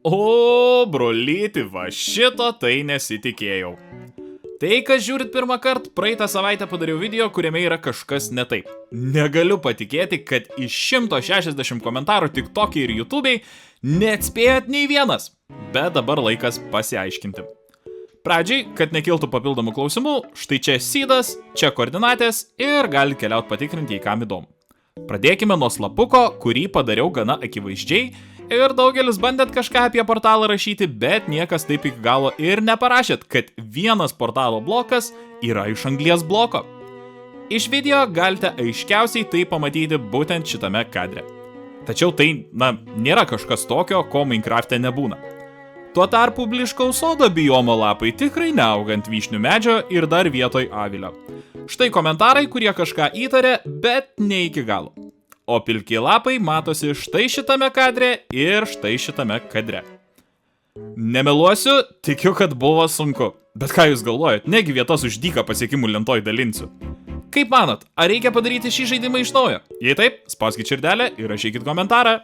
O, brolyti, va šito tai nesitikėjau. Tai, kas žiūrit pirmą kartą, praeitą savaitę padariau video, kuriame yra kažkas ne taip. Negaliu patikėti, kad iš 160 komentarų TikTok'e ir YouTube'ei neatspėjot nei vienas. Bet dabar laikas pasiaiškinti. Pradžiai, kad nekiltų papildomų klausimų, štai čia sydas, čia koordinatės ir galite keliauti patikrinti, jei kam įdomu. Pradėkime nuo slapuko, kurį padariau gana akivaizdžiai ir daugelis bandėt kažką apie portalą rašyti, bet niekas taip iki galo ir neparašėt, kad vienas portalo blokas yra iš anglies bloko. Iš video galite aiškiausiai tai pamatyti būtent šitame kadre. Tačiau tai, nėra kažkas tokio, ko Minecraft'e nebūna. Tuo tarpu bliškaus sodo biomo lapai tikrai neauga ant vyšnių medžio ir dar vietoj avilio. Štai komentarai, kurie kažką įtarė, bet ne iki galo. O pilki lapai matosi štai šitame kadre ir štai šitame kadre. Nemeluosiu, tikiu, kad buvo sunku. Bet ką jūs galvojat, negi vietas už dyką pasiekimų lentoj dalinsiu. Kaip manot, ar reikia padaryti šį žaidimą iš naujo? Jei taip, spauskit širdelę ir rašykit komentarą.